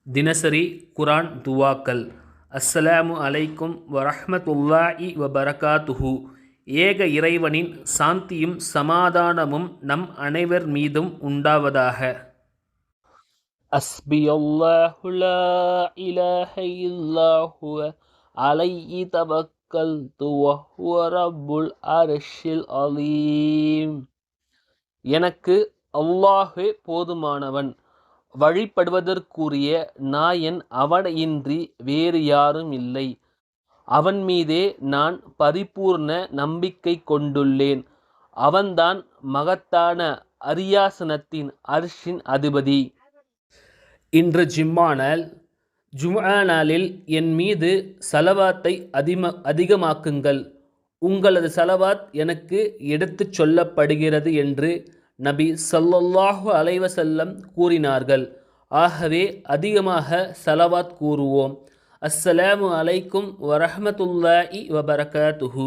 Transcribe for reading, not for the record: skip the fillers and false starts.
தினசரி குரான் துவாக்கள். அஸ்ஸலாமு அலைக்கும் வரஹ்மத்துல்லாஹி வபரகாத்துஹு. ஏக இறைவனின் சாந்தியும் சமாதானமும் நம் அனைவர் மீதும் உண்டாவதாக. அஸ்பியல்லாஹு லா இலாஹ இல்லா ஹுவ அலைஹி தவக்கல்து வஹுவ ரப்புல் அர்ஷில் அலீம். எனக்கு அல்லாஹ்வே போதுமானவன், வழிபடுவதற்குரிய நாயன் அவனையின்றி வேறு யாரும் இல்லை. அவன் மீதே நான் பரிபூர்ண நம்பிக்கை கொண்டுள்ளேன். அவன்தான் மகத்தான அரியாசனத்தின் அர்ஷின் அதிபதி. இன்று ஜும்ஆ நாளில் என் மீது சலவாத்தை அதிகமாக்குங்கள். உங்களது சலவாத் எனக்கு எடுத்துச் சொல்லப்படுகிறது என்று நபி ஸல்லல்லாஹு அலைஹி வஸல்லம் கூறினார்கள். ஆகவே அதிகமாக சலவாத் கூறுவோம். அஸ்ஸலாமு அலைக்கும் வரஹ்மத்துல்லாஹி வபரகாத்துஹு.